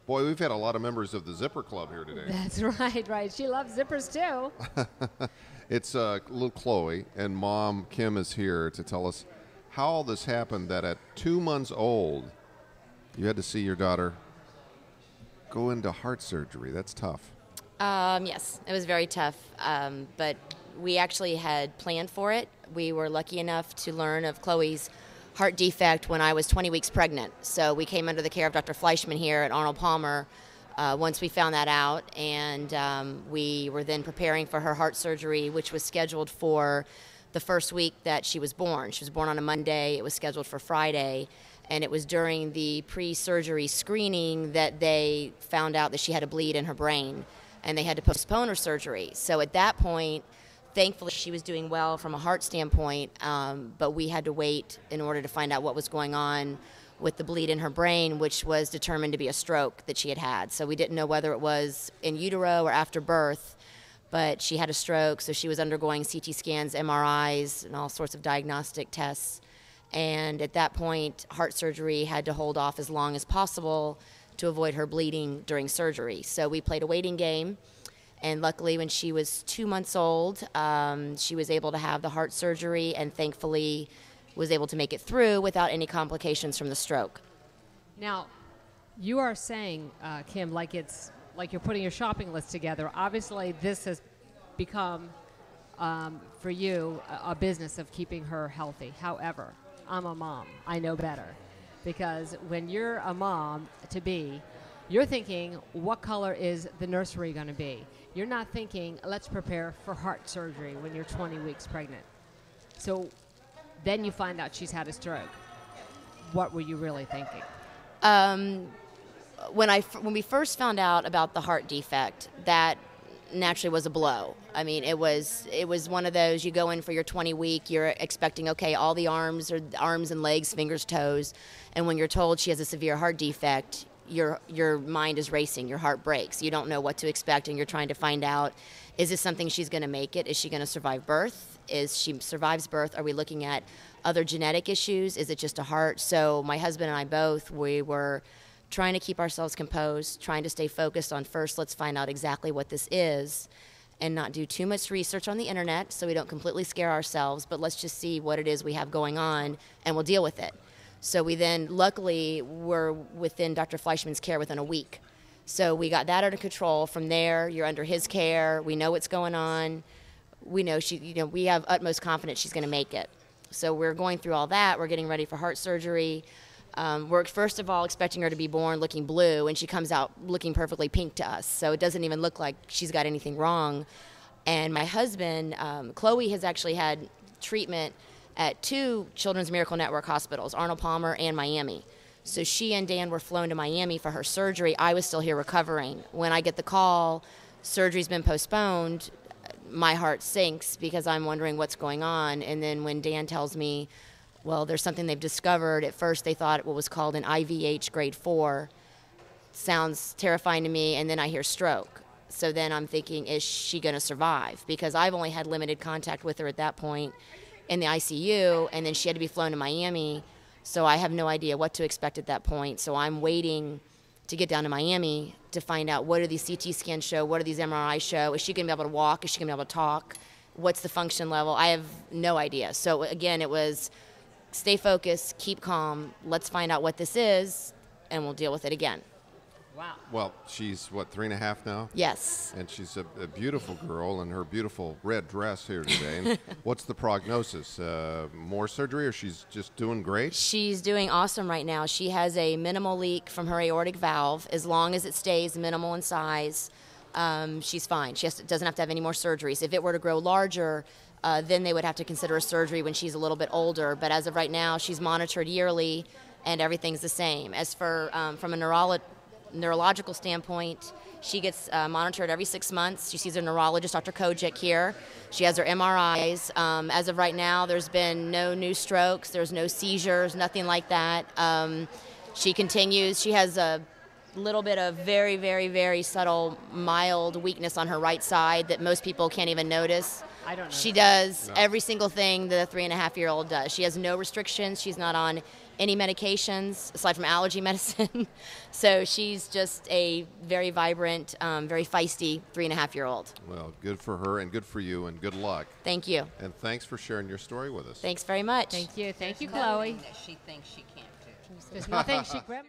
Boy, we've had a lot of members of the Zipper Club here today. That's right. She loves zippers too. It's little Chloe, and Mom Kim is here to tell us how all this happened, that at 2 months old, you had to see your daughter go into heart surgery. That's tough. Yes, it was very tough, but we actually had planned for it. We were lucky enough to learn of Chloe's heart defect when I was 20 weeks pregnant. So we came under the care of Dr. Fleischman here at Arnold Palmer once we found that out, and we were then preparing for her heart surgery, which was scheduled for the first week that she was born. She was born on a Monday. It was scheduled for Friday, and it was during the pre-surgery screening that they found out that she had a bleed in her brain, and they had to postpone her surgery. So at that point, thankfully, she was doing well from a heart standpoint, but we had to wait in order to find out what was going on with the bleed in her brain, which was determined to be a stroke that she had had. So we didn't know whether it was in utero or after birth, but she had a stroke, so she was undergoing CT scans, MRIs, and all sorts of diagnostic tests. And at that point, heart surgery had to hold off as long as possible to avoid her bleeding during surgery. So we played a waiting game. And luckily, when she was 2 months old, she was able to have the heart surgery and thankfully was able to make it through without any complications from the stroke. Now, you are saying, Kim, like you're putting your shopping list together. Obviously, this has become, for you, a business of keeping her healthy. However, I'm a mom. I know better. Because when you're a mom-to-be, you're thinking, what color is the nursery going to be? You're not thinking, let's prepare for heart surgery when you're 20 weeks pregnant. So then you find out she's had a stroke. What were you really thinking? When we first found out about the heart defect, that naturally was a blow. I mean, it was one of those, you go in for your 20 week, you're expecting, okay, all the arms and legs, fingers, toes, and when you're told she has a severe heart defect, your mind is racing, your heart breaks. You don't know what to expect, and you're trying to find out, is this something she's going to make it? Is she going to survive birth? If she survives birth, are we looking at other genetic issues? Is it just a heart? So my husband and I both, we were trying to keep ourselves composed, trying to stay focused on first, let's find out exactly what this is and not do too much research on the internet so we don't completely scare ourselves, but let's just see what it is we have going on and we'll deal with it. So we then, luckily, were within Dr. Fleischman's care within a week. So we got that under control. From there, you're under his care. We know what's going on. We know we have utmost confidence she's going to make it. So we're going through all that. We're getting ready for heart surgery. We're first of all expecting her to be born looking blue, and she comes out looking perfectly pink to us. So it doesn't even look like she's got anything wrong. And my husband, Chloe, has actually had treatment at 2 Children's Miracle Network hospitals, Arnold Palmer and Miami. So she and Dan were flown to Miami for her surgery. I was still here recovering. When I get the call, surgery's been postponed, my heart sinks because I'm wondering what's going on. And then when Dan tells me, well, there's something they've discovered, at first they thought what was called an IVH grade 4. Sounds terrifying to me, and then I hear stroke. So then I'm thinking, is she going to survive? Because I've only had limited contact with her at that point in the ICU, and then she had to be flown to Miami, so I have no idea what to expect at that point. So I'm waiting to get down to Miami to find out, what do these CT scans show, what do these MRIs show, is she going to be able to walk, is she going to be able to talk, what's the function level? I have no idea. So again, it was stay focused, keep calm, let's find out what this is, and we'll deal with it again. Wow. Well, she's, 3.5 now? Yes. And she's a beautiful girl in her beautiful red dress here today. And what's the prognosis? More surgery, or she's just doing great? She's doing awesome right now. She has a minimal leak from her aortic valve. As long as it stays minimal in size, she's fine. She doesn't have to have any more surgeries. If it were to grow larger, then they would have to consider a surgery when she's a little bit older. But as of right now, she's monitored yearly, and everything's the same. As for from a neurological standpoint, she gets monitored every 6 months. She sees her neurologist, Dr. Kojic, here. She has her MRIs. As of right now, there's been no new strokes. There's no seizures, nothing like that. She continues. She has a little bit of very, very, very subtle, mild weakness on her right side that most people can't even notice. I don't know. She does every single thing that a 3.5-year-old does. She has no restrictions. She's not on any medications aside from allergy medicine. So she's just a very vibrant, very feisty 3.5-year-old. Well, good for her and good for you, and good luck. Thank you. And thanks for sharing your story with us. Thanks very much. Thank you. Thank you, There's Chloe. nothing that she thinks she can't do. There's nothing she grandma